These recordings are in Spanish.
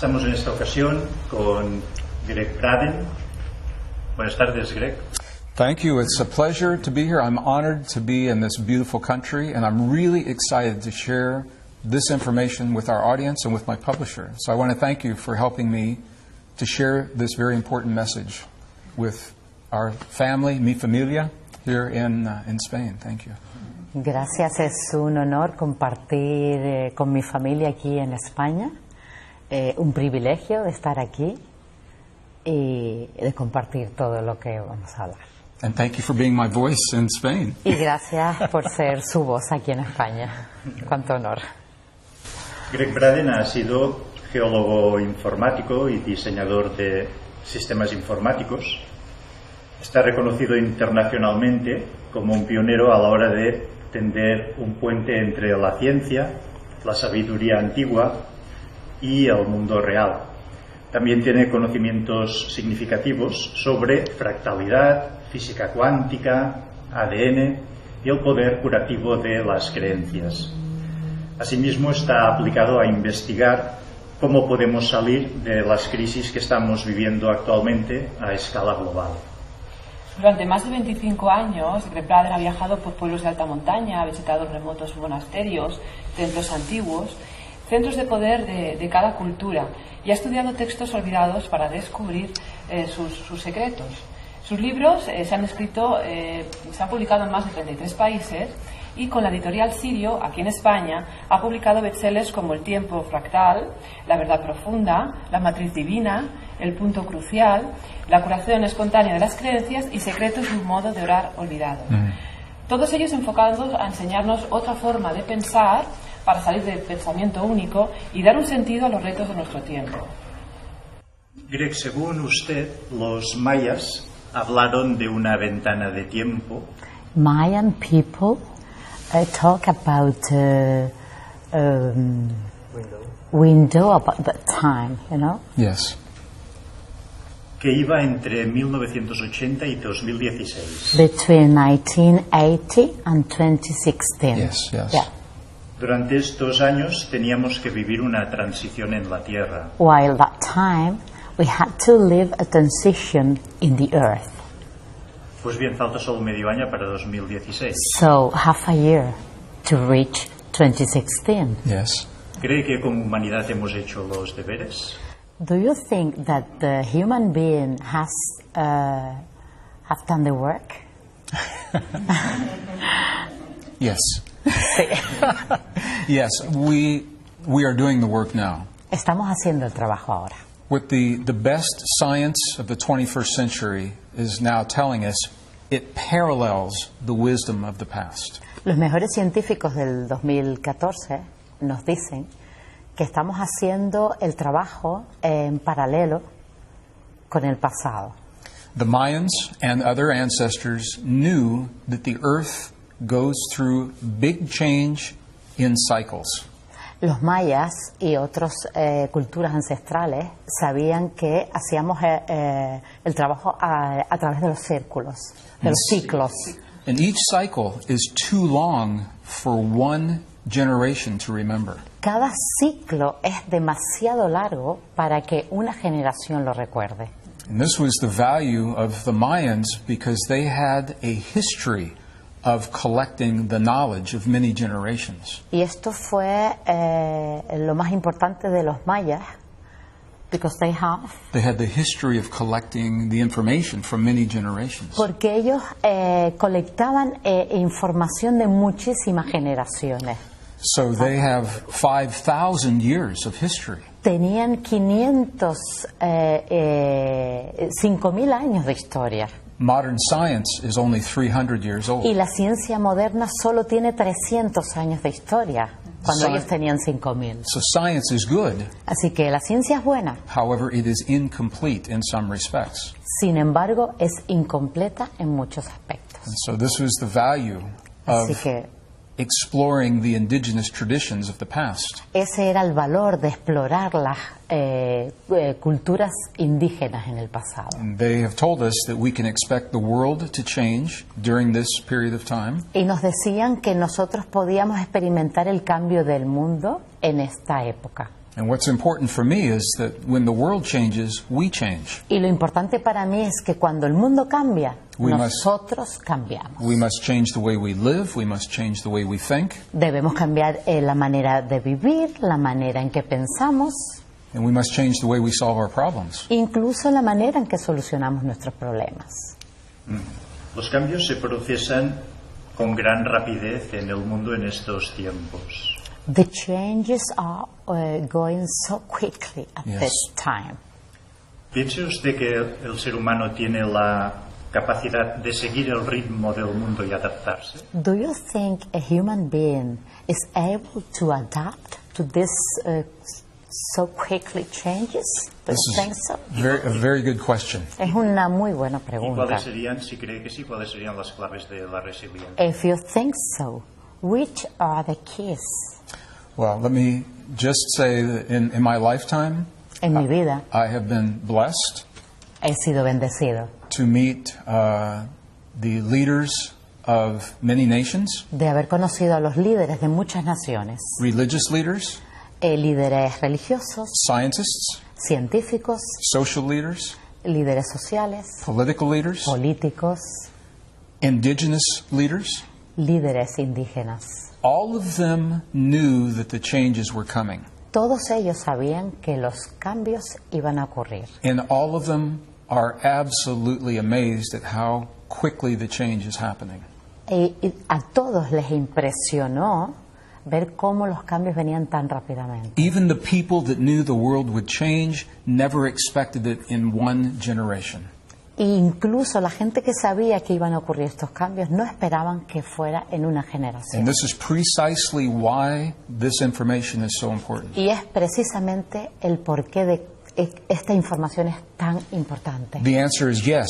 Estamos en esta ocasión con Gregg Braden. Buenas tardes, Greg. Thank you. It's a pleasure to be here. I'm honored to be in this beautiful country, and I'm really excited to share this information with our audience and with my publisher. So I want to thank you for helping me to share this very important message with our family, mi familia, here in Spain. Thank you. Gracias, es un honor compartir con mi familia aquí en España. Un privilegio de estar aquí y de compartir todo lo que vamos a hablar. And thank you for being my voice in Spain. Y gracias por ser su voz aquí en España. Cuánto honor. Gregg Braden ha sido geólogo informático y diseñador de sistemas informáticos. Está reconocido internacionalmente como un pionero a la hora de tender un puente entre la ciencia, la sabiduría antigua y el mundo real. También tiene conocimientos significativos sobre fractalidad, física cuántica, ADN y el poder curativo de las creencias. Asimismo, está aplicado a investigar cómo podemos salir de las crisis que estamos viviendo actualmente a escala global. Durante más de 25 años, Gregg Braden ha viajado por pueblos de alta montaña, ha visitado remotos monasterios, templos antiguos, centros de poder de cada cultura y ha estudiado textos olvidados para descubrir sus secretos. Sus libros se han publicado en más de 33 países y con la editorial Sirio, aquí en España, ha publicado bestsellers como El tiempo fractal, La verdad profunda, La matriz divina, El punto crucial, La curación espontánea de las creencias y Secretos de un modo de orar olvidado. Todos ellos enfocados a enseñarnos otra forma de pensar para salir del pensamiento único y dar un sentido a los retos de nuestro tiempo. Greg, según usted, los mayas hablaron de una ventana de tiempo. Mayan people talk about window about the time, you know? Yes. Que iba entre 1980 y 2016. Between 1980 and 2016. Yes, yes. Yeah. Durante estos años teníamos que vivir una transición en la Tierra. While that time, we had to live a transition in the earth. Pues bien, falta solo medio año para 2016. So, half a year to reach 2016. Yes. ¿Cree que como humanidad hemos hecho los deberes? Do you think that the human being have done the work? Yes. Sí. Yes, we are doing the work now. Estamos haciendo el trabajo ahora. What the best science of the 21st century is now telling us, it parallels the wisdom of the past. Los mejores científicos del 2014 nos dicen que estamos haciendo el trabajo en paralelo con el pasado. The Mayans and other ancestors knew that the earth goes through big change in cycles. Los mayas y otras culturas ancestrales sabían que hacíamos el trabajo a través de los círculos, de los ciclos. And each cycle is too long for one generation to remember. Cada ciclo es demasiado largo para que una generación lo recuerde. And this was the value of the Mayans because they had a history of collecting the knowledge of many generations. Y esto fue lo más importante de los mayas, because they had the history of collecting the information from many generations. Porque ellos colectaban información de muchísimas generaciones. So they have 5,000 years of history. Tenían 5.000 años de historia. Modern science is only 300 years old. Y la ciencia moderna solo tiene 300 años de historia, cuando ellos tenían 5.000. So science is good. Así que la ciencia es buena. However, it is incomplete in some respects. Sin embargo, es incompleta en muchos aspectos. And so this was the value of exploring the indigenous traditions of the past. Ese era el valor de explorar las culturas indígenas en el pasado. And they have told us that we can expect the world to change during this period of time. Y nos decían que nosotros podíamos experimentar el cambio del mundo en esta época. And what's important for me is that when the world changes, we change. Y lo importante para mí es que cuando el mundo cambia, We nosotros cambiamos. We must change the way we live. We must change the way we think. Debemos cambiar la manera de vivir, la manera en que pensamos, And we must change the way we solve our problems. incluso la manera en que solucionamos nuestros problemas. Los cambios se procesan con gran rapidez en el mundo en estos tiempos. The changes are going so quickly at Yes. this time. ¿Piensa usted que el ser humano tiene la capacidad de seguir el ritmo del mundo y adaptarse? Do you think a human being is able to adapt to this so quickly changes? Do you think so? A very good question. Es una muy buena ¿Y pregunta. cuáles serían, si cree que sí, cuáles serían las claves de la resiliencia? If you think so, which are the keys? Well, let me just say that in my lifetime, En mi vida I have been blessed he sido bendecido to meet the leaders of many nations, de haber conocido a los líderes de muchas naciones, religious leaders, líderes religiosos, scientists, científicos, social leaders, líderes sociales, political leaders, políticos, indigenous leaders. líderes indígenas. All of them knew that the changes were coming. Todos ellos sabían que los cambios iban a ocurrir. And all of them are absolutely amazed at how quickly the change is happening. Y a todos les impresionó ver cómo los cambios venían tan rápidamente. Even the people that knew the world would change never expected it in one generation. E incluso la gente que sabía que iban a ocurrir estos cambios no esperaban que fuera en una generación. And this is precisely why this information is so important. Y es precisamente el porqué de esta información es tan importante. The answer is yes,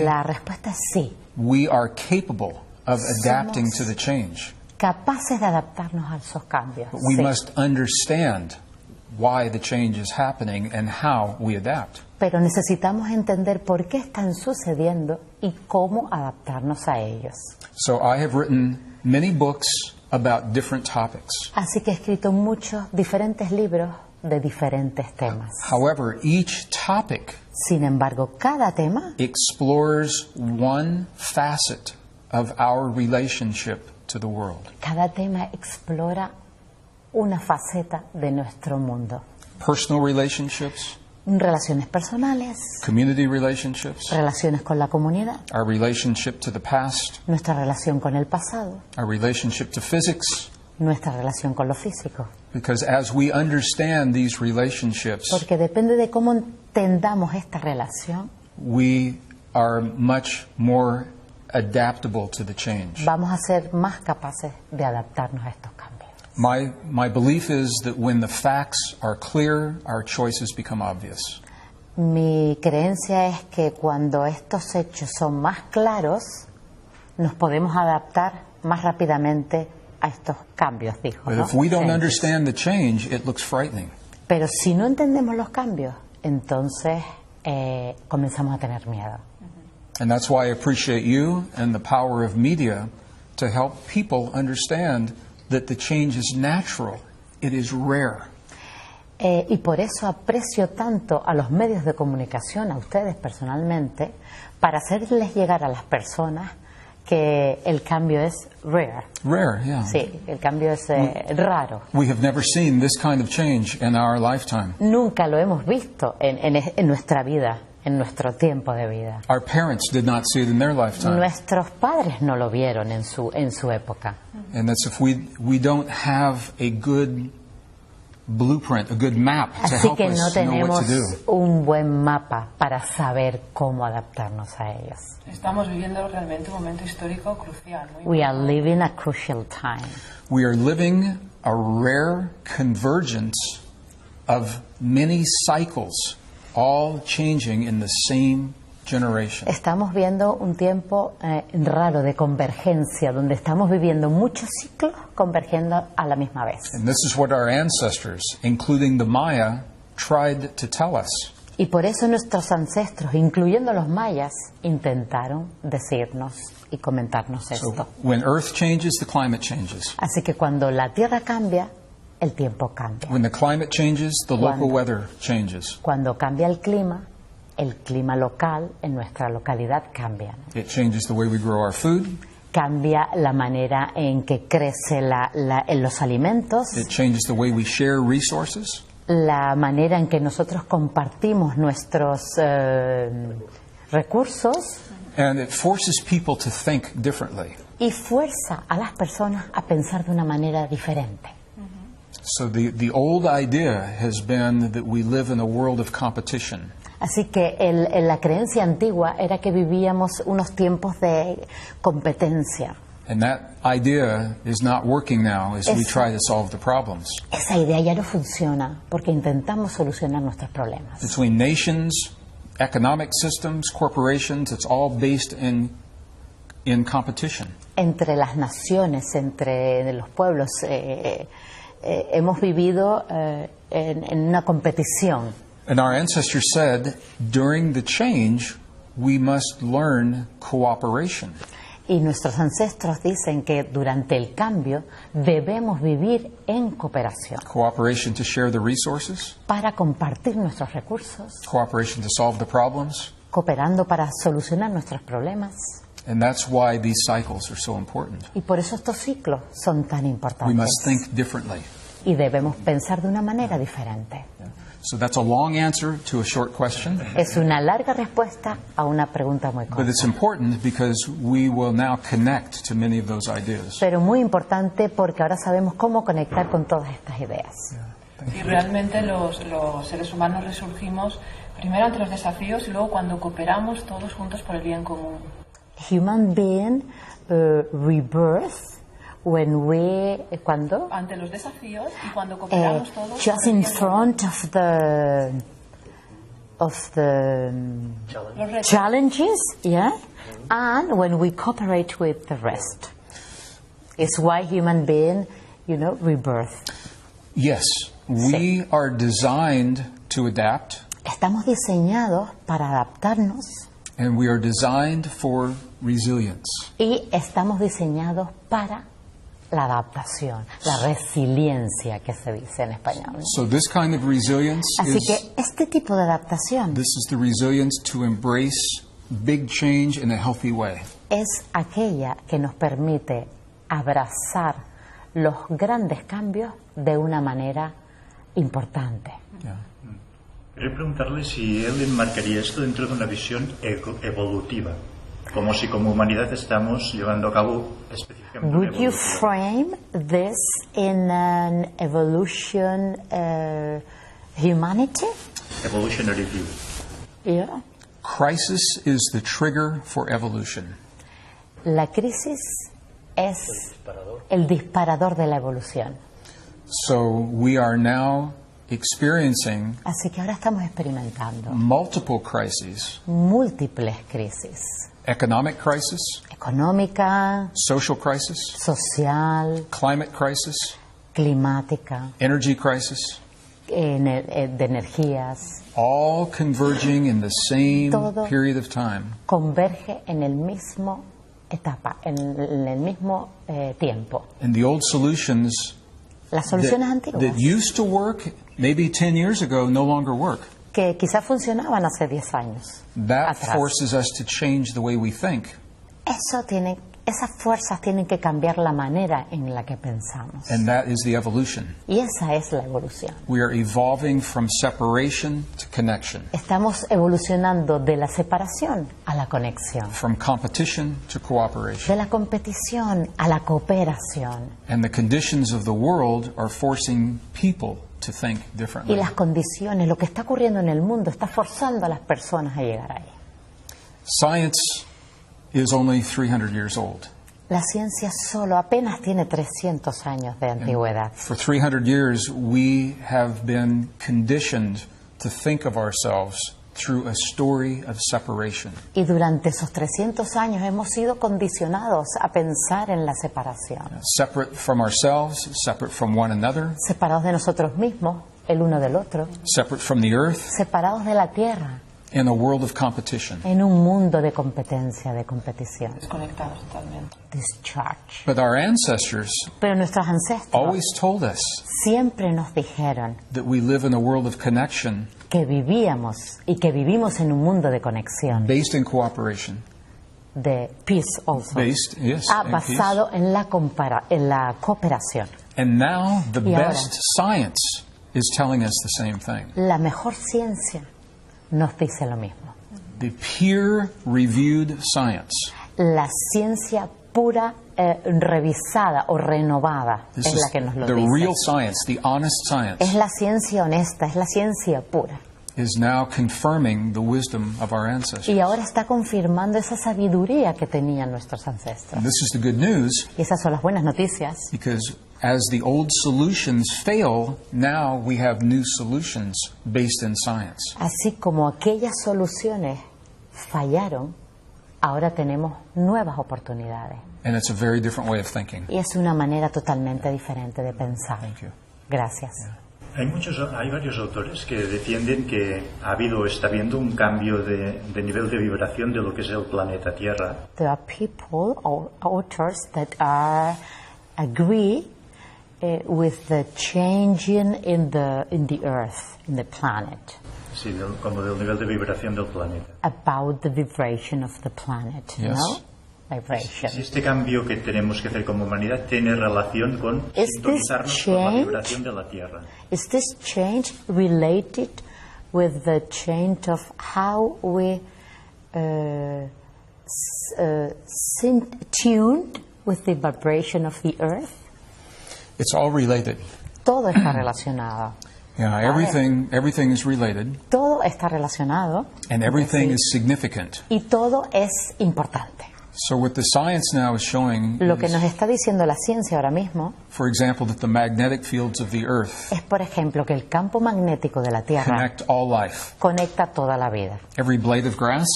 La respuesta es sí. we are capable of adapting to the change. Capaces de adaptarnos a esos cambios. But we Sí. must understand why the change is happening and how we adapt. Pero necesitamos entender por qué están sucediendo y cómo adaptarnos a ellos. So I have written many books about different topics. Así que he escrito muchos diferentes libros de diferentes temas. However, each topic Sin embargo, cada tema explores one facet of our relationship to the world. Cada tema explora una faceta de nuestro mundo. Personal relationships, Relaciones personales, community relationships, relaciones con la comunidad, our relationship to the past, nuestra relación con el pasado, our relationship to physics. nuestra relación con lo físico. Because as we understand these relationships, Porque depende de cómo entendamos esta relación, we are much more adaptable to the change. vamos a ser más capaces de adaptarnos a estos cambios. My belief is that when the facts are clear, our choices become obvious. Mi creencia es que cuando estos hechos son más claros, nos podemos adaptar más rápidamente a estos cambios, dijo. But ¿no? if we don't Changes. understand the change, it looks frightening. Pero si no entendemos los cambios, entonces comenzamos a tener miedo. And that's why I appreciate you and the power of media to help people understand that the change is natural. It is rare. Y por eso aprecio tanto a los medios de comunicación, a ustedes personalmente, para hacerles llegar a las personas que el cambio es rare. Rare, yeah. Sí, el cambio es raro. We have never seen this kind of change in our lifetime. Nunca lo hemos visto en nuestra vida, en nuestro tiempo de vida. Our parents did not see it in their lifetime. Nuestros padres no lo vieron en su época. And that's if we don't have a good blueprint, a good map to Así help que no us know what tenemos to do. un buen mapa para saber cómo adaptarnos a ellos. Estamos viviendo realmente un momento histórico crucial. Muy We are living a crucial time. We are living a rare convergence of many cycles, all changing in the same generation. Estamos viendo un tiempo raro de convergencia, donde estamos viviendo muchos ciclos convergiendo a la misma vez. And this is what our ancestors, including the Maya, tried to tell us. Y por eso nuestros ancestros, incluyendo los mayas, intentaron decirnos y comentarnos esto. So when Earth changes, the climate changes. Así que cuando la Tierra cambia, el tiempo cambia. When the climate changes, the local Cuando- weather changes. Cuando cambia el clima local en nuestra localidad cambia. It changes the way we grow our food. Cambia la manera en que crece en los alimentos, It changes the way we share resources. la manera en que nosotros compartimos nuestros recursos And it forces people to think differently. y fuerza a las personas a pensar de una manera diferente. So the old idea has been that we live in a world of competition. Así que la creencia antigua era que vivíamos unos tiempos de competencia. And that idea is not working now as we Eso- try to solve the problems. Esa idea ya no funciona porque intentamos solucionar nuestros problemas. Between nations, economic systems, corporations, it's all based in competition. Entre las naciones, entre los pueblos, hemos vivido en una competición. And our ancestors said, during the change, we must learn cooperation. Y nuestros ancestros dicen que durante el cambio debemos vivir en cooperación Cooperation to share the resources, para compartir nuestros recursos, cooperation to solve the problems. cooperando para solucionar nuestros problemas. And that's why these cycles are so important. Y por eso estos ciclos son tan We importantes. must think differently. Y debemos pensar de una manera diferente. So that's a long answer to a short question, Es una larga respuesta a una pregunta muy but corta. it's important because we will now connect to many of those ideas. Pero muy importante porque ahora sabemos cómo conectar con todas estas ideas. Y realmente los seres humanos resurgimos primero ante los desafíos y luego cuando cooperamos todos juntos por el bien común. Human being rebirth when we cuando Ante los desafíos y cuando cooperamos todos just por el in bien común. front of the Los retos. challenges, yeah, and when we cooperate with the rest. It's why human being, rebirth. Yes, we are designed to adapt, Estamos diseñados para adaptarnos and we are designed for resilience. y estamos diseñados para la adaptación, la resiliencia que se dice en español. So this kind of resilience Así is que este tipo de adaptación this is the resilience to embrace big change in a healthy way. es aquella que nos permite abrazar los grandes cambios de una manera importante. Yeah. Quería preguntarle si él enmarcaría esto dentro de una visión evolutiva, como si como humanidad estamos llevando a cabo específicamente una Would you evolución. frame this in an evolution humanity? Evolutionary view. Yeah. Crisis is the trigger for evolution. La crisis es el disparador de la evolución. So we are now experiencing Así que ahora estamos experimentando multiple crises: múltiples crisis. economic crisis, Económica, social crisis, social, climate crisis, climática, energy crisis, de energías, all converging in the same Todo. period of time. converge en el mismo etapa, en el mismo tiempo. And the old solutions Las soluciones that antiguas, used to work maybe 10 years ago no longer work. que quizás funcionaban hace 10 años That atrás. forces us to change the way we think. Esas fuerzas tienen que cambiar la manera en la que pensamos. And that is the evolution. Y esa es la evolución. We are evolving from separation to connection, Estamos evolucionando de la separación a la conexión, from competition to cooperation. de la competición a la cooperación. And the conditions of the world are forcing people to think Y differently. las condiciones, lo que está ocurriendo en el mundo, está forzando a las personas a llegar ahí. Science is only 300 years old. La ciencia solo apenas tiene 300 años de antigüedad. For 300 years, we have been conditioned to think of ourselves through a story of separation. Y durante esos 300 años hemos sido condicionados a pensar en la separación. Separate from ourselves, separate from one another, Separados de nosotros mismos, el uno del otro. separate from the earth, Separados de la tierra. in a world of competition. En un mundo de competencia, de competición. Desconectados totalmente. Discharge. But our ancestors Pero nuestros ancestros always told us siempre nos dijeron that we live in a world of connection que vivíamos y que vivimos en un mundo de conexión, based in cooperation. de peace also. Based, yes, in peace. Basado en la cooperación. And now the Y ahora, best science is telling us the same thing. la mejor ciencia nos dice lo mismo. The peer-reviewed science. La ciencia pura, revisada o renovada This es is la que nos lo the dice. real science, the honest science, Es la ciencia honesta, es la ciencia pura. is now confirming the wisdom of our ancestors. Y ahora está confirmando esa sabiduría que tenían nuestros ancestros. And this is the good news, Y esas son las buenas noticias. because as the old solutions fail, now we have new solutions based in science. Así como aquellas soluciones fallaron, ahora tenemos nuevas oportunidades. And it's a very different way of thinking. Y es una manera totalmente diferente de pensar. Thank you. Gracias. Hay varios autores que defienden que ha habido o está habiendo un cambio de nivel de vibración de lo que es el planeta Tierra. There are people or authors that agree with the changing in the earth, in the planet, Sí, como del nivel de vibración del planeta. about the vibration of the planet, Yes. no? Vibration. Si este cambio que tenemos que hacer como humanidad tiene relación con Is this sintonizarnos con la change? vibración de la Tierra. Is this change related with the change of how we tuned with the vibration of the earth? It's all related. Todo está relacionado. Yeah, everything is related, Todo está relacionado. and everything Sí. is significant. Y todo es importante. So what the science now is showing Lo que is, nos está diciendo la ciencia ahora mismo for example, that the magnetic fields of the Earth es, por ejemplo, que el campo magnético de la Tierra connect all life. conecta toda la vida. Every blade of grass,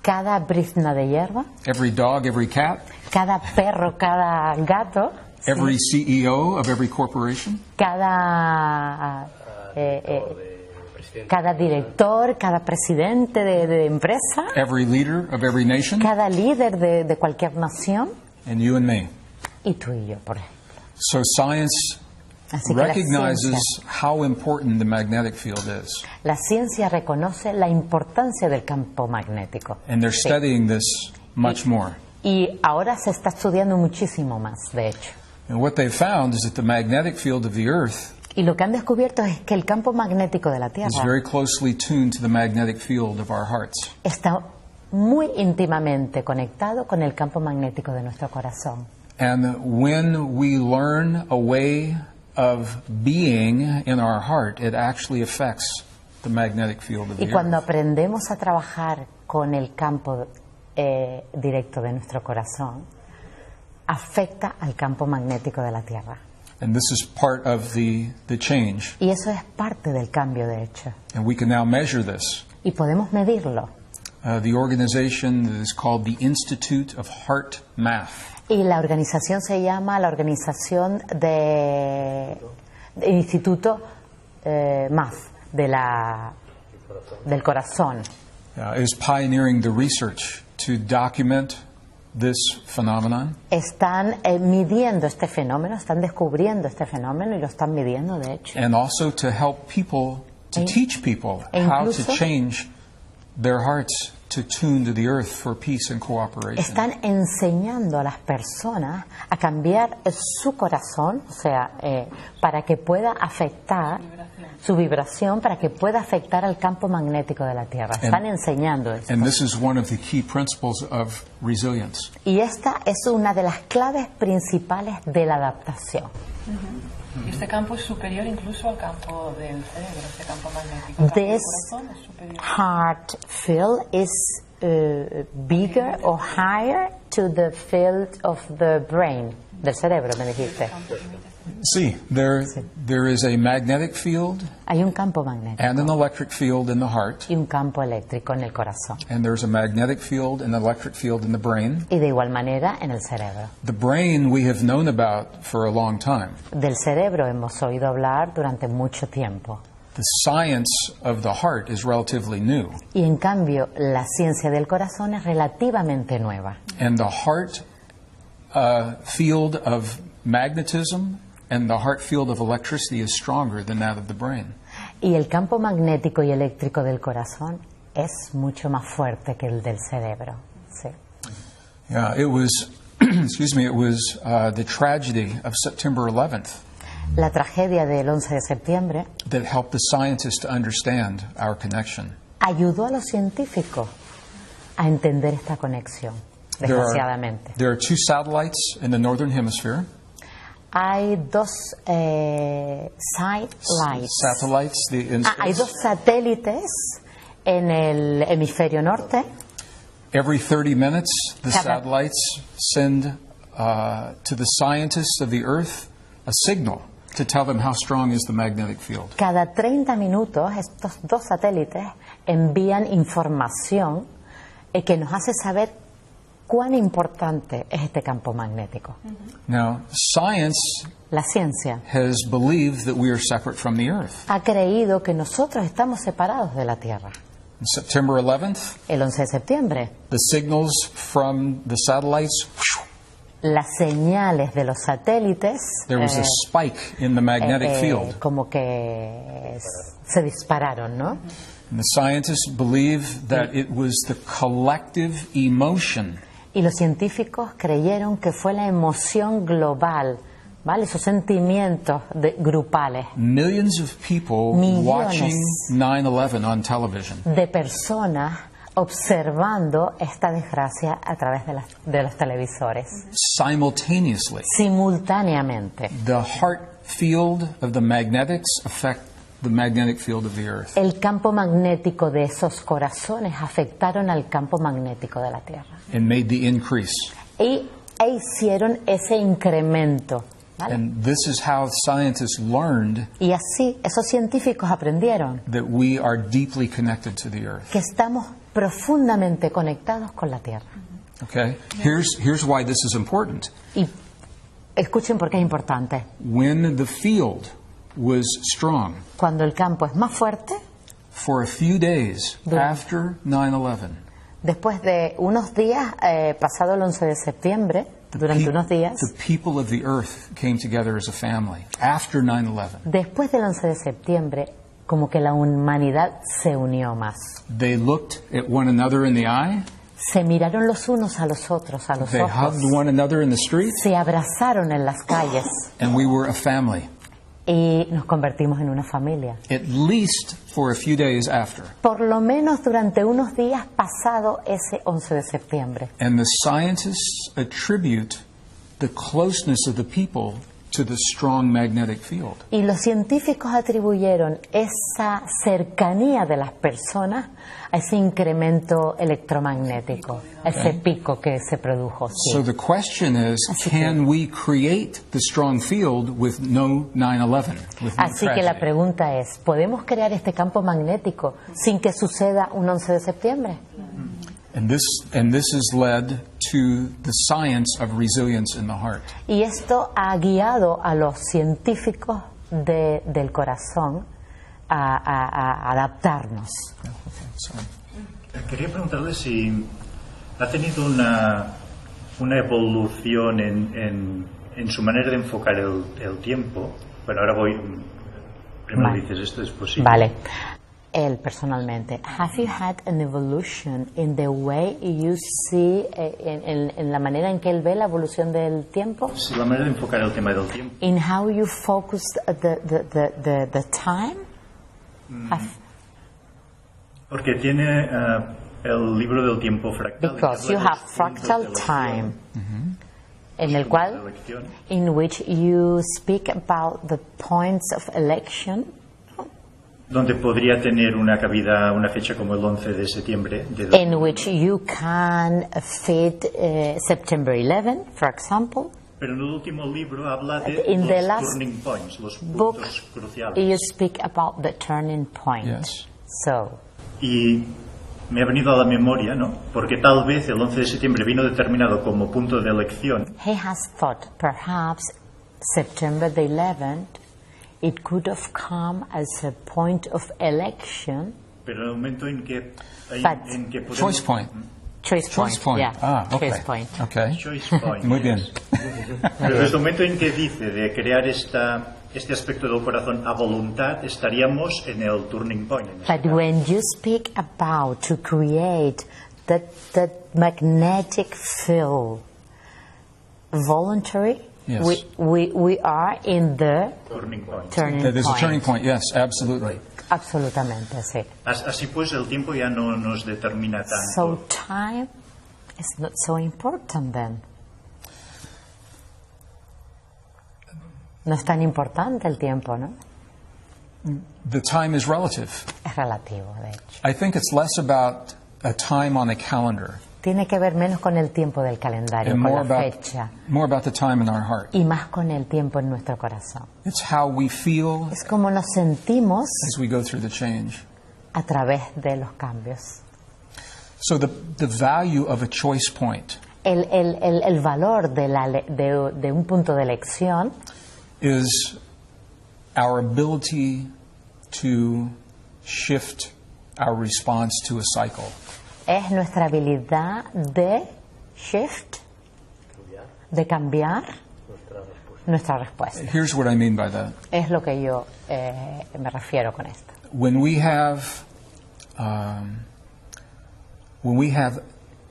Cada brizna de hierba, every dog, every cat, cada perro, cada gato, ¿sí? every CEO of every corporation, cada director, cada presidente de empresa, every leader of every nation, cada líder de cualquier nación, and you and me. y tú y yo, por ejemplo. So science Así que recognizes how important the magnetic field is. la ciencia reconoce la importancia del campo magnético. And they're Sí. studying this much more. Y ahora se está estudiando muchísimo más, de hecho. And what they've found is that the magnetic field of the Earth Y lo que han descubierto es que el campo magnético de la is Tierra very closely tuned to the magnetic field of our hearts. está muy íntimamente conectado con el campo magnético de nuestro corazón. And when we learn a way of being in our heart, it actually affects the magnetic field of the Y cuando Earth. aprendemos a trabajar con el campo directo de nuestro corazón, afecta al campo magnético de la Tierra. And this is part of the change. Y eso es parte del cambio, de hecho. And we can now measure this. Y podemos medirlo. The organization is called the Institute of Heart Math. Y la organización se llama la Organización de Instituto MAF, del corazón. Is pioneering the research to document this phenomenon. Están midiendo este fenómeno, están descubriendo este fenómeno y lo están midiendo, de hecho. And also to help people, to teach people how to incluso- change their hearts to tune to the earth for peace and cooperation. Están enseñando a las personas a cambiar su corazón, o sea, para que pueda afectar su vibración, para que pueda afectar al campo magnético de la Tierra. Están enseñando esto. And this is one of the key principles of resilience. Y esta es una de las claves principales de la adaptación. Y este campo es superior incluso al campo del cerebro, este campo magnético. El campo del This corazón es superior. heart field is bigger or higher to the field of the brain, del cerebro, me dijiste. See, there is a magnetic field Hay un campo magnético and an electric field in the heart, y un campo eléctrico en el corazón. and there's a magnetic field and an electric field in the brain. Y de igual manera en el cerebro. The brain we have known about for a long time. Del cerebro hemos oído hablar durante mucho tiempo. The science of the heart is relatively new. Y en cambio, la ciencia del corazón es relativamente nueva. And the heart field of magnetism and the heart field of electricity is stronger than that of the brain. Y el campo magnético y eléctrico del corazón es mucho más fuerte que el del cerebro. Sí. Yeah, it was, excuse me, it was the tragedy of September 11th La tragedia del 11 de septiembre that helped the scientists to understand our connection. ayudó a los científicos a entender esta conexión, desgraciadamente. There are two satellites in the northern hemisphere. Hay dos Satellites, hay dos satélites en el hemisferio norte. Every 30 minutes, the Cada- satellites send to the scientists of the Earth a signal to tell them how strong is the magnetic field. Cada 30 minutos estos dos satélites envían información que nos hace saber cuán importante es este campo magnético. Now, science La ciencia has believed that we are separate from the Earth. ha creído que nosotros estamos separados de la Tierra. On September 11th, El 11 de septiembre, the signals from the satellites, las señales de los satélites there was a spike in the magnetic field. como que se dispararon, ¿no? And the scientists believe that it was the collective emotion Y los científicos creyeron que fue la emoción global, ¿vale? Esos sentimientos grupales millions of people Millones. watching 9/11 on television. de personas observando esta desgracia a través de los televisores, Simultaneously, simultáneamente. the heart field of the magnetics affect the magnetic field of the Earth. El campo magnético de esos corazones afectaron al campo magnético de la Tierra And made the increase. e hicieron ese incremento, ¿vale? And this is how scientists learned Y así esos científicos aprendieron that we are deeply connected to the Earth. que estamos profundamente conectados con la Tierra. Okay? Here's why this is important. Y escuchen por qué es importante. When the field was strong, Cuando el campo es más fuerte, for a few days Durante. after 9/11, después de unos días, pasado el 11 de septiembre, durante unos días, the people of the Earth came together as a family after 9/11. después del 11 de septiembre, como que la humanidad se unió más. They looked at one another in the eye. Se miraron los unos a los otros, a los They ojos. hugged one another in the street, Se abrazaron en las calles and we were a family, y nos convertimos en una familia. at least for a few days after. Por lo menos durante unos días pasado ese 11 de septiembre. And the scientists attribute the closeness of the people to the strong magnetic field. Y los científicos atribuyeron esa cercanía de las personas a ese incremento electromagnético, a ese pico que se produjo. Sí. So the question is, Así que- can we create the strong field with no 9/11? With no Así que la tragedy? pregunta es, ¿podemos crear este campo magnético sin que suceda un 11 de septiembre? And this has led to the science of resilience in the heart. Y esto ha guiado a los científicos del corazón a adaptarnos. Sorry. Quería preguntarle si ha tenido una evolución en su manera de enfocar el tiempo. Bueno, ahora voy. Primero Vale. dices esto, es posible. Vale. Él personalmente, have you had an evolution in the way you see, en la manera en que él ve la evolución del tiempo? Sí, la manera de enfocar el tema del tiempo. In how you focus the time? Porque tiene el libro del tiempo fractal. Because que you habla have de los fractal puntos de time, en el elección, cual, de elección. in which you speak about the points of election, Donde podría tener una cabida, una fecha como el 11 de septiembre. in which you can fit September 11, for example. Pero en el último libro habla de In the los last turning points, los book, puntos cruciales. you speak about the turning point. Yes. So, Y me ha venido a la memoria, ¿no? Porque tal vez el 11 de septiembre vino determinado como punto de elección, he has thought perhaps September the 11th It could have come as a point of election. Pero en el momento en que podemos... Choice point. Choice point. Yeah. Okay. Choice point. Okay. Choice point. Muy bien. Pero desde el momento en que dice de crear este aspecto del corazón a voluntad, estaríamos en el turning point. But when you speak about to create that magnetic field, voluntary, yes. we are in the Turning point. There's a turning point, yes, absolutely. Absolutamente, sí. Así pues, el tiempo ya no nos determina tanto. So time is not so important then. No es tan importante el tiempo, ¿no? The time is relative. Es relativo, de hecho. I think it's less about a time on a calendar Tiene que ver menos con el tiempo del calendario, and con la fecha, more about the time in our heart. y más con el tiempo en nuestro corazón. It's how we feel Es como nos sentimos as we go through the change. a través de los cambios. So the value of a choice point El valor de un punto de elección is our ability to shift our response to a cycle. es nuestra habilidad de shift, de cambiar nuestra respuesta. Here's what I mean by that. Es lo que yo me refiero con esto. When we have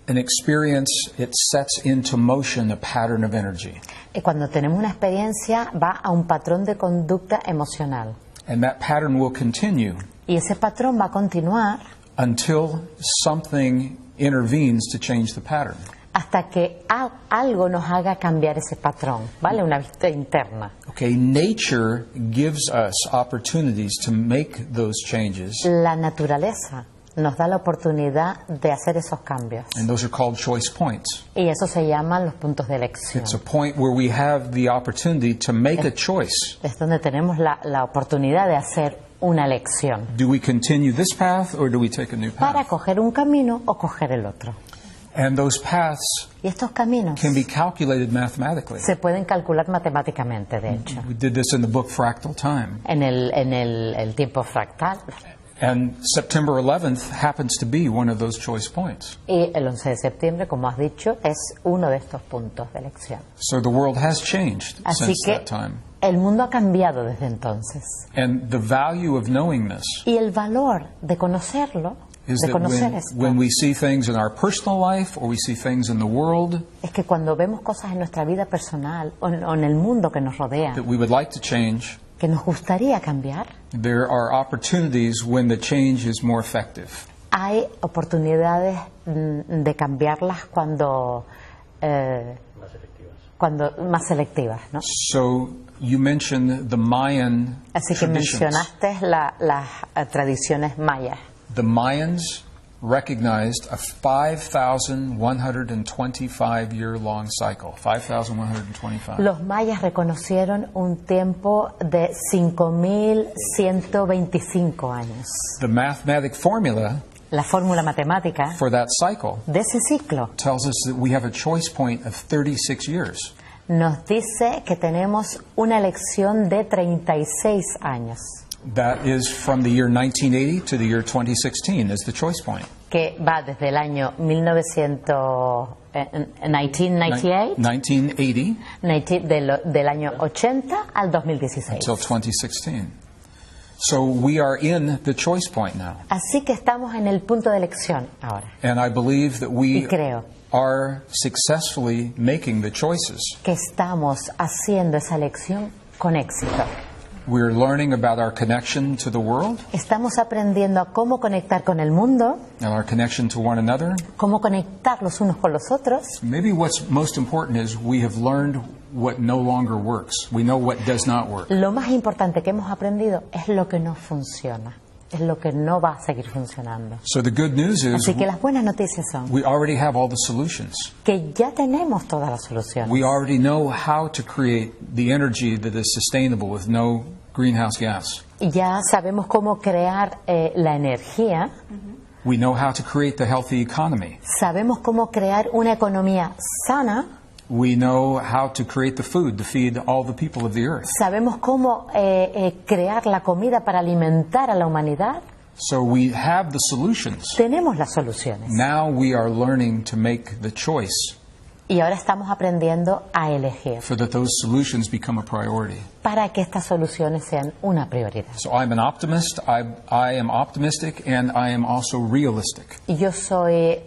an experience, it sets into motion a pattern of energy. Y cuando tenemos una experiencia, va a un patrón de conducta emocional. And that pattern will continue Y ese patrón va a continuar until something intervenes to change the pattern. hasta que algo nos haga cambiar ese patrón, ¿vale? Una vista interna. Okay, nature gives us opportunities to make those changes, La naturaleza nos da la oportunidad de hacer esos cambios. and those are called choice points. Y eso se llaman los puntos de elección. It's a point where we have the opportunity to make a choice. Es donde tenemos la oportunidad de hacer una elección. Do we continue this path or do we take a new Para path? coger un camino o coger el otro. And those paths Y estos caminos can be calculated mathematically. se pueden calcular matemáticamente, de hecho. We did this in the book Fractal Time. En el tiempo fractal. And September 11th happens to be one of those choice points. Y el 11 de septiembre, como has dicho, es uno de estos puntos de elección. So the world has changed Así since que that time. el mundo ha cambiado desde entonces. And the value of knowing this Y el valor de conocerlo, is de that conocer esto, when we see things in our personal life or we see things in the world es que cuando vemos cosas en nuestra vida personal o en el mundo que nos rodea, that we would like to change, que nos gustaría cambiar, there are opportunities when the change is more effective. hay oportunidades de cambiarlas cuando más selectivas, ¿no? So you mentioned the Mayan Así que traditions. mencionaste las tradiciones mayas. The Mayans recognized a 5,125-year-long cycle. 5,125. Los mayas reconocieron un tiempo de 5.125 años. The mathematic formula La fórmula matemática for that cycle de ese ciclo tells us that we have a choice point of 36 years. nos dice que tenemos una elección de 36 años, That is from the year 1980 to the year 2016 is the choice point. que va desde el año 1998, 1980 del año 80 al 2016. until 2016. So we are in the choice point now. Así que estamos en el punto de elección ahora. And I believe that Y we creo are successfully making the choices. que estamos haciendo esa elección con éxito. We're learning about our connection to the world Estamos aprendiendo a cómo conectar con el mundo, and our connection to one another. cómo conectar los unos con los otros. Maybe what's most important is we have learned what no longer works. We know what does not work. Lo más importante que hemos aprendido es lo que no funciona, es lo que no va a seguir funcionando. So the good news is Así que las buenas noticias son we already have all the solutions. que ya tenemos todas las soluciones. We already know how to create the energy that is sustainable with no greenhouse gas. Ya sabemos cómo crear la energía, We know how to create the healthy economy. sabemos cómo crear una economía sana We know how to create the food to feed all the people of the earth. Sabemos cómo crear la comida para alimentar a la humanidad. So we have the solutions. Tenemos las soluciones. Now we are learning to make the choice Y ahora estamos aprendiendo a elegir so that those solutions become a priority. para que estas soluciones sean una prioridad. So I'm an optimist. I am optimistic, and I am also realistic. Y yo soy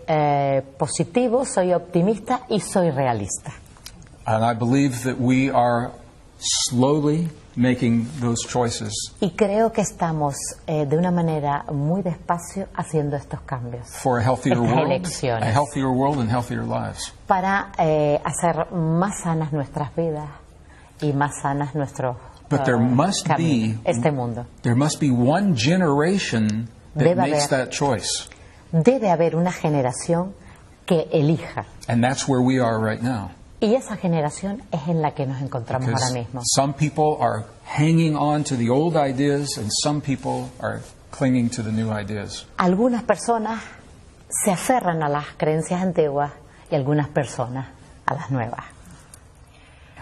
positivo, soy optimista y soy realista. And I believe that we are slowly making those choices Y creo que estamos de una manera muy despacio haciendo estos cambios for a healthier Estas world, elecciones. a healthier world and healthier lives. para hacer más sanas nuestras vidas y más sanas nuestros But there must caminos, be este mundo. There must be one generation that Debe makes haber. that choice. Debe haber una generación que elija. And that's where we are right now. Y esa generación es en la que nos encontramos ahora Because mismo. some people are hanging on to the old ideas and some people are clinging to the new ideas. Algunas personas se aferran a las creencias antiguas y algunas personas a las nuevas.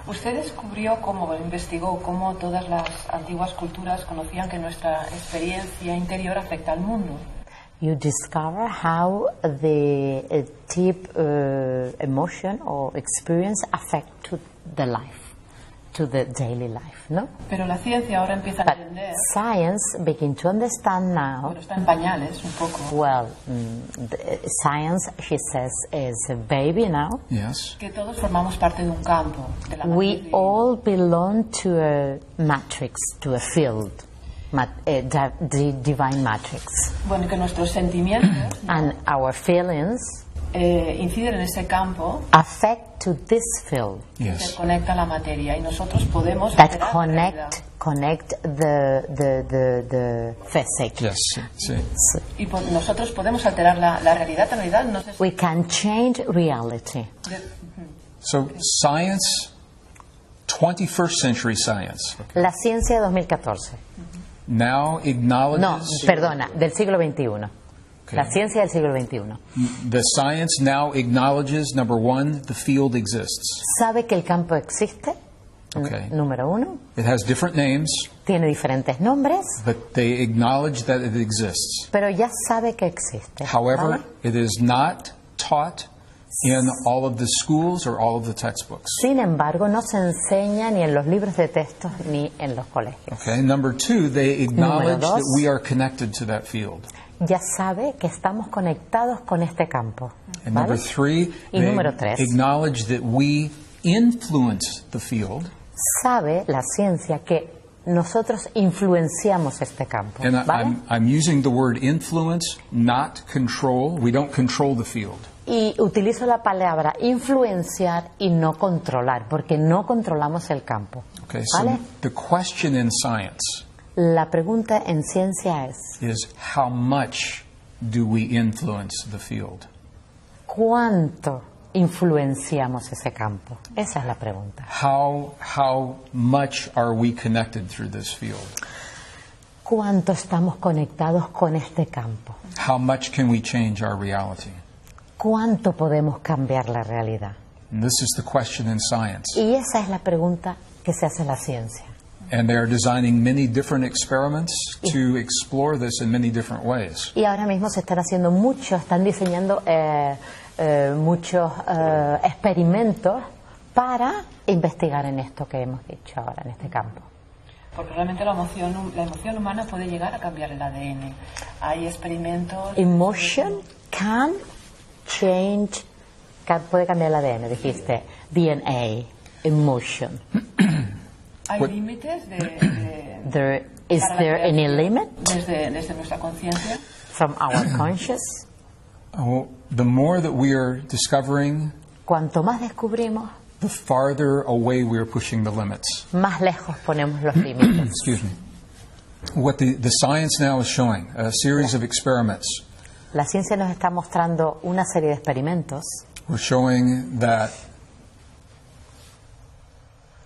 Usted descubrió investigó cómo todas las antiguas culturas conocían que nuestra experiencia interior afecta al mundo. You discover how the deep emotion or experience affect to the life, to the daily life, no? Pero la ciencia ahora empieza a But entender, science begin to understand now. bueno, está en pañales un poco, Well, science, she says, is a baby now. Yes. que todos formamos parte de un campo, de la We materia. all belong to a matrix, to a field, divine matrix. Bueno, que nuestros sentimientos And our feelings inciden en ese campo affect to this field que Yes. conecta la materia y nosotros podemos that alterar la realidad. connect the physics. Yes. See. Y nosotros podemos alterar la realidad. En realidad no sé si We can change reality. So science, 21st century science, La ciencia de 2014. now acknowledges No, perdona, del siglo XXI. La ciencia del siglo XXI. the science now acknowledges, number one, the field exists. Sabe que el campo existe. Okay. Número uno. It has different names, Tiene diferentes nombres, but they acknowledge that it exists. pero ya sabe que existe. However, ¿vale? it is not taught in all of the schools or all of the textbooks. Sin embargo, no se enseña ni en los libros de textos ni en los colegios. Okay. Number two, they acknowledge dos. that we are connected to that field. Ya sabe que estamos conectados con este campo. And ¿vale? number three, Y they número tres. acknowledge that we influence the field. Sabe la ciencia que nosotros influenciamos este campo. And ¿vale? I'm using the word influence, not control. We don't control the field. Y utilizo la palabra influenciar y no controlar, porque no controlamos el campo. Okay, so ¿vale? the question in science La pregunta en ciencia es, is how much do we influence the field? ¿cuánto influenciamos ese campo? Esa es la pregunta. How much are we connected through this field? ¿Cuánto estamos conectados con este campo? How much can we change our reality? ¿Cuánto podemos cambiar la realidad? And this is the question in science. Y esa es la pregunta que se hace la ciencia. And they are designing many different experiments to explore this in many different ways. Y ahora mismo se están haciendo están diseñando muchos experimentos para investigar en esto que hemos dicho ahora, en este campo. porque realmente la emoción humana puede llegar a cambiar el ADN. Hay experimentos. Emotion can change, puede cambiar el ADN, dijiste, DNA, emotion. Hay límites Is there any limit desde nuestra conciencia? from our conscious? Well, the more that we are discovering, Cuanto más descubrimos, the farther away we are pushing the limits. más lejos ponemos los límites. Excuse me. What the science now is showing, a series of experiments, La ciencia nos está mostrando una serie de experimentos. we're showing that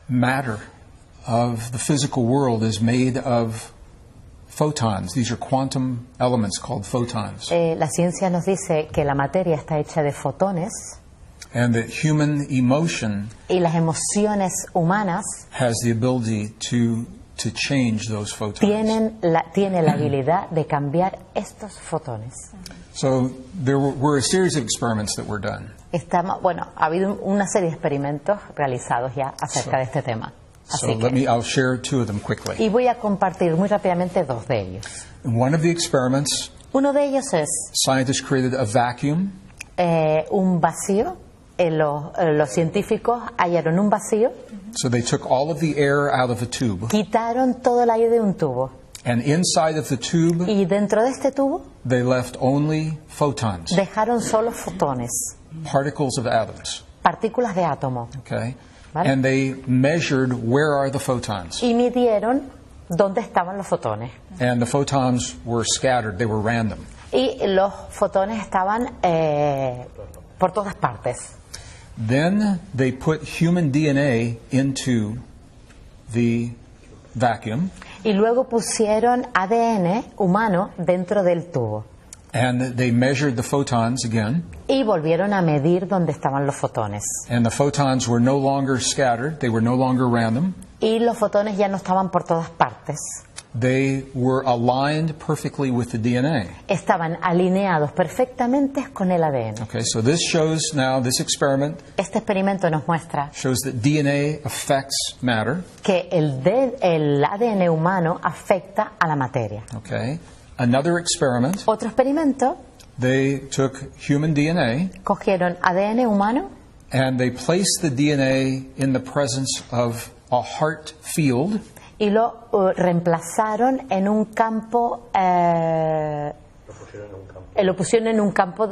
matter of the physical world is made of photons. These are quantum elements called photons. La ciencia nos dice que la materia está hecha de fotones And that human emotion Y las emociones humanas has the ability to change those photons. tiene la habilidad de cambiar estos fotones. So there were a series of experiments that were done. Ha habido una serie de experimentos realizados ya acerca de este tema. So Así que, I'll share two of them quickly. y voy a compartir muy rápidamente dos de ellos. In one of the experiments, Uno de ellos es scientists created a vacuum, un vacío. Los científicos hallaron un vacío, so they took all of the air out of a tube. quitaron todo el aire de un tubo And inside of the tube, y dentro de este tubo they left only photons, dejaron solo fotones, particles of atoms. partículas de átomo, Okay? Vale. And they measured where are the photons. y midieron dónde estaban los fotones. And the photons were scattered, they were random. Y los fotones estaban por todas partes. Then they put human DNA into the vacuum, Y luego pusieron ADN humano dentro del tubo. and they measured the photons again. Y volvieron a medir dónde estaban los fotones. And the photons were no longer scattered, they were no longer random. Y los fotones ya no estaban por todas partes. They were aligned perfectly with the DNA. Estaban alineados perfectamente con el ADN. Okay, so this shows now, this experiment Este experimento nos muestra shows that DNA affects matter. que el ADN humano afecta a la materia. Okay. Another experiment, Otro experimento, they took human DNA cogieron ADN humano and they placed the DNA in the presence of a heart field. y lo reemplazaron en un campo, lo pusieron en un campo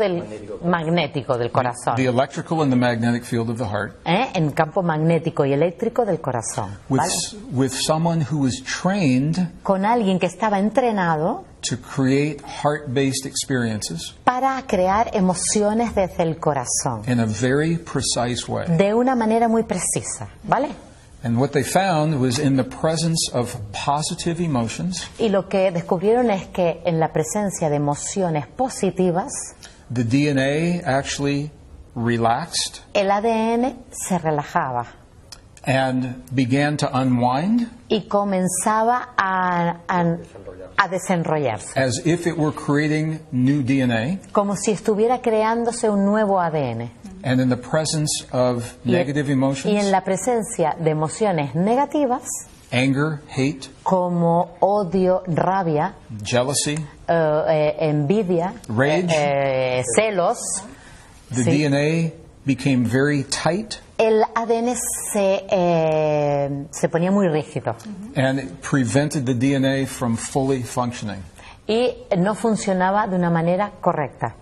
magnético del corazón, The electrical and the magnetic field of the heart en campo magnético y eléctrico del corazón, ¿vale? with someone who was trained Con alguien que estaba entrenado to create heart-based experiences para crear emociones desde el corazón, in a very precise way. de una manera muy precisa, ¿vale? And what they found was in the presence of positive emotions, Y lo que descubrieron es que en la presencia de emociones positivas, the DNA actually relaxed el ADN se relajaba and began to unwind y comenzaba a desenrollarse, as if it were creating new DNA. como si estuviera creándose un nuevo ADN. And in the presence of negative Y en emotions, la presencia de emociones negativas, anger, hate, como odio, rabia, jealousy, envidia, Rage. celos, the Sí. DNA became very tight el ADN se ponía muy rígido and it prevented the DNA from fully functioning. y no funcionaba de una manera correcta.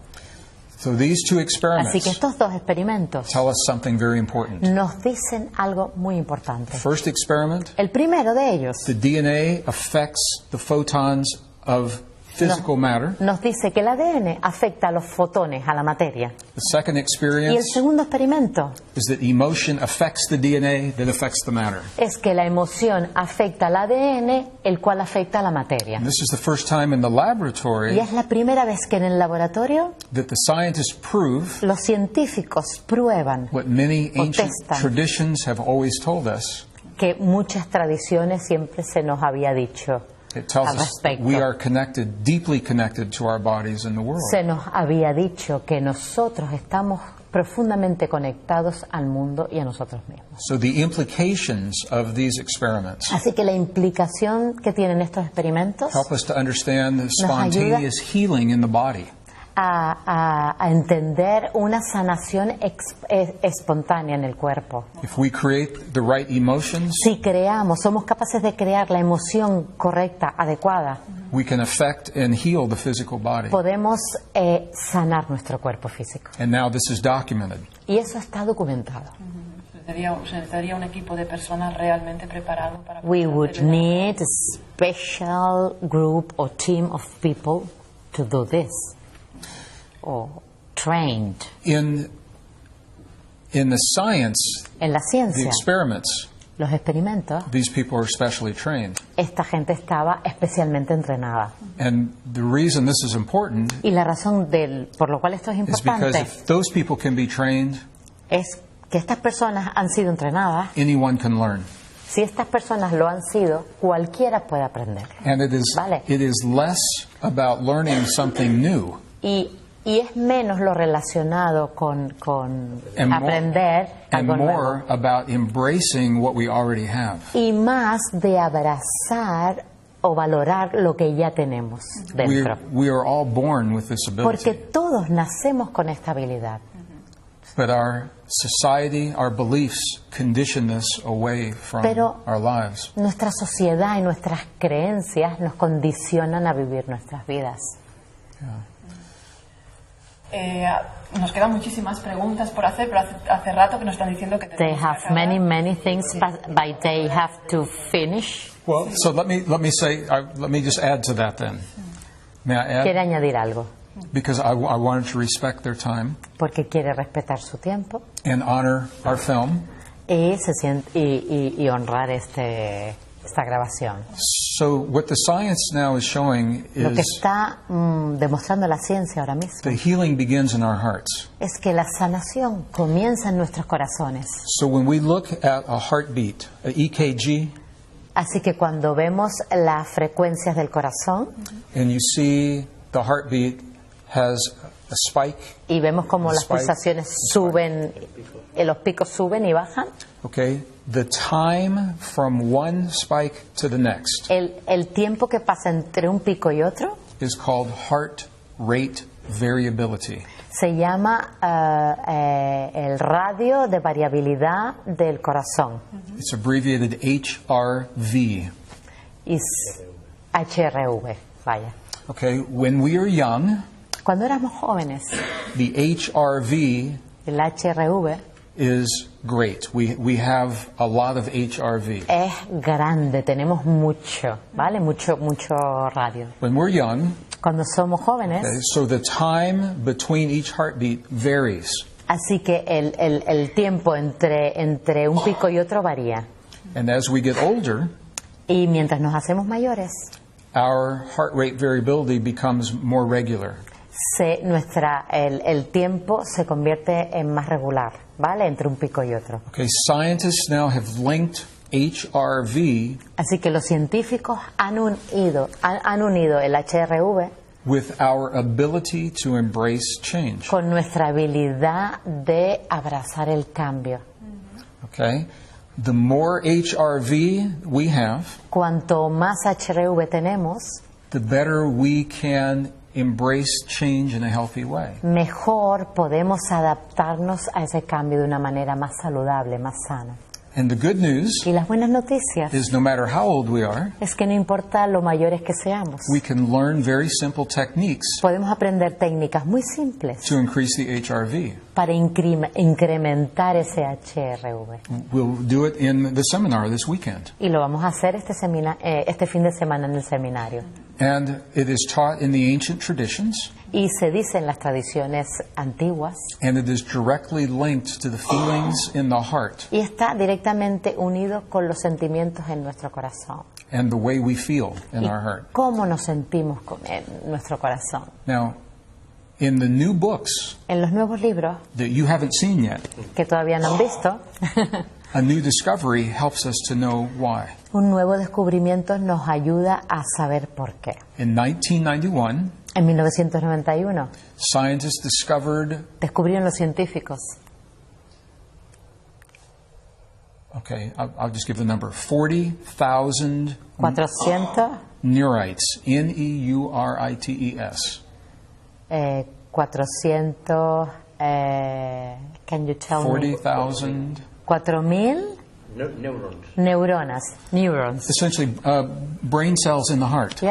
So these two Así que experiments estos dos experimentos tell us something very important. nos dicen algo muy importante. First experiment, El primero de ellos the DNA affects the photons of physical matter. nos dice que el ADN afecta a los fotones, a la materia. The second Y el experience segundo experimento is that emotion affects the DNA that affects the matter. es que la emoción afecta al ADN, el cual afecta a la materia. And this is the first time in the Y laboratory es la primera vez que en el laboratorio that the scientists prove los científicos prueban what many ancient Protestan. traditions have always told us. que muchas tradiciones siempre se nos había dicho. It tells Al us that respecto. we are connected, deeply connected to our bodies and the world. Se nos había dicho que nosotros estamos profundamente conectados al mundo y a nosotros mismos. So the implications of these experiments Así que la implicación que tienen estos experimentos help us to understand the ayuda spontaneous healing in the body. a entender una sanación espontánea en el cuerpo. If we create the right emotions, Si somos capaces de crear la emoción correcta, adecuada, we can affect and heal the physical body. podemos sanar nuestro cuerpo físico. And now this is documented. Y eso está documentado. Se necesitaría un equipo de personas realmente preparado para We poder would hacer el need a special group or team of people to do this, or trained. In the science, En la the ciencia, experiments, los experimentos, these people are specially trained. esta gente estaba especialmente entrenada. And the reason this is important Y la razón por lo cual esto es is because importante if those people can be trained, es que estas personas han sido entrenadas. Anyone can learn. Si estas personas lo han sido, cualquiera puede aprender. And it is less about learning something new. Y es menos lo relacionado con aprender algo nuevo. More about embracing what we already have. Y más de abrazar o valorar lo que ya tenemos dentro. We are all born with this ability. Porque todos nacemos con esta habilidad. But our society, our beliefs condition this away from our lives. Nuestra sociedad y nuestras creencias nos condicionan a vivir nuestras vidas. Nos quedan muchísimas preguntas por hacer, pero hace rato que nos están diciendo que They have many things, but they have to finish. Well, so let me just add to that then. May I add? Quiere añadir algo. Because I wanted to respect their time. Porque quiere respetar su tiempo. And honor our film. Y honrar esta grabación. So what the science now is showing is lo que está demostrando la ciencia ahora mismo. The healing begins in our hearts. Es que la sanación comienza en nuestros corazones. So when we look at a heartbeat, a EKG. Así que cuando vemos las frecuencias del corazón. And you see the heartbeat has a spike. Y vemos como las pulsaciones suben, los picos suben y bajan. Okay, the time from one spike to the next. El tiempo que pasa entre un pico y otro. Is called heart rate variability. Se llama el radio de variabilidad del corazón. It's abbreviated HRV. Es HRV, vaya. Okay, when we are young, cuando éramos jóvenes, the HRV, el HRV is great. We have a lot of HRV. Es grande, tenemos mucho, ¿vale? Mucho radio. When we're young, cuando somos jóvenes, okay, so the time between each heartbeat varies. Así que el tiempo entre un pico y otro varía. And as we get older, y mientras nos hacemos mayores, our heart rate variability becomes more regular. El tiempo se convierte en más regular, ¿vale? Entre un pico y otro. Okay, scientists now have linked HRV. Así que los científicos han unido el HRV with our ability to embrace change. Con nuestra habilidad de abrazar el cambio. Okay. The more HRV we have, cuanto más HRV tenemos, the better we can embrace change in a healthy way. Mejor podemos adaptarnos a ese cambio de una manera más saludable, más sana. And the good news y las buenas noticias is no matter how old we are, es que no importa lo mayores que seamos, we can learn very simple techniques podemos aprender técnicas muy simples to increase the HRV. Para incrementar ese HRV. We'll do it in the seminar this weekend. Y lo vamos a hacer este fin de semana en el seminario. And it is taught in the ancient traditions. Y se dice en las tradiciones antiguas. And it is directly linked to the feelings in the heart. Y está directamente unido con los sentimientos en nuestro corazón. And the way we feel in our heart. Cómo nos sentimos en nuestro corazón. Now, in the new books en los nuevos libros that you haven't seen yet, que todavía no han visto, a new discovery helps us to know why. Un nuevo descubrimiento nos ayuda a saber por qué. In 1991, en 1991, scientists descubrieron los científicos. Okay, I'll just give the number. 40,000 neurites. Neurites. 400. Can you tell 40,000. 4,000 neuronas. Essentially, brain cells in the heart.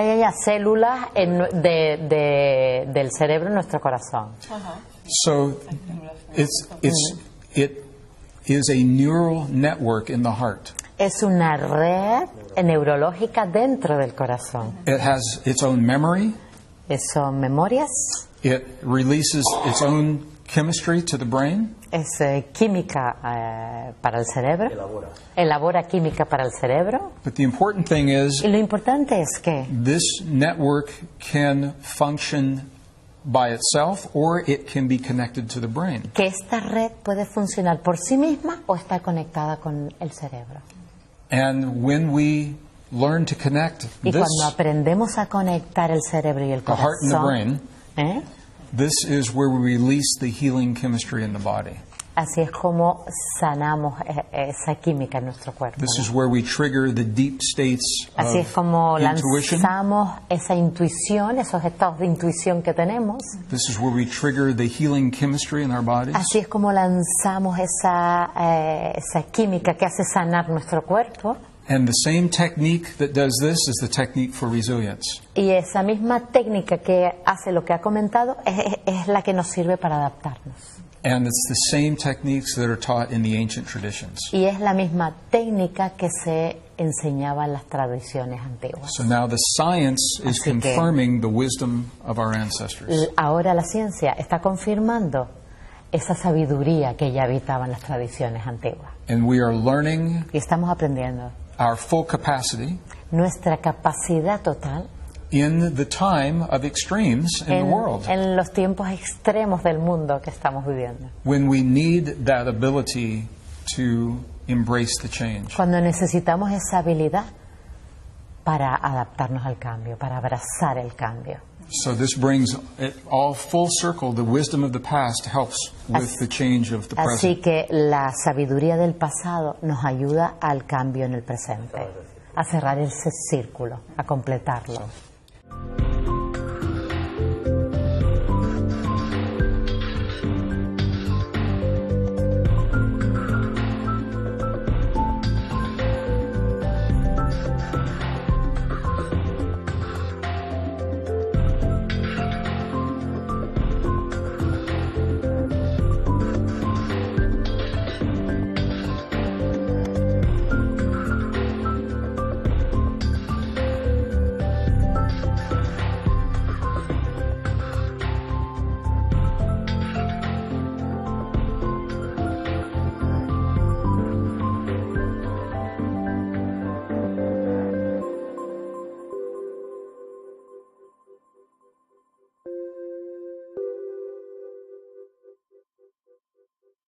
Células del cerebro en nuestro corazón. So, it is a neural network in the heart. Es una red neurológica dentro del corazón. It has its own memory. Son memorias. It releases its own chemistry to the brain. Es química para el cerebro. Elabora química para el cerebro. But the important thing is, y lo importante es que this network can function by itself or it can be connected to the brain. Que esta red puede funcionar por sí misma o está conectada con el cerebro. And when we learn to connect Y this, cuando aprendemos a conectar el cerebro y el the heart and the corazón, brain, this is where we release the healing chemistry in the body. así es como sanamos esa química en nuestro cuerpo. This ¿no? is where we trigger the deep states Así es como of intuition. lanzamos esa intuición, esos estados de intuición que tenemos. This is where we trigger the healing chemistry in our bodies. Así es como lanzamos esa química que hace sanar nuestro cuerpo. And the same technique that does this is the technique for resilience. Y esa misma técnica que hace lo que ha comentado es la que nos sirve para adaptarnos. And it's the same techniques that are taught in the ancient traditions. Y es la misma técnica que se enseñaba en las tradiciones antiguas. So now the science is Así que- confirming the wisdom of our ancestors. Ahora la ciencia está confirmando esa sabiduría que ya habitaba en las tradiciones antiguas. And we are learning Y estamos aprendiendo our full capacity nuestra capacidad total in the time of extremes in the world, en los tiempos extremos del mundo que estamos viviendo. when we need that ability to embrace the change. Cuando necesitamos esa habilidad para adaptarnos al cambio, para abrazar el cambio. So this brings it all full circle. The wisdom of the past helps with the change of the Así present. que la sabiduría del pasado nos ayuda al cambio en el presente, a cerrar ese círculo, a completarlo.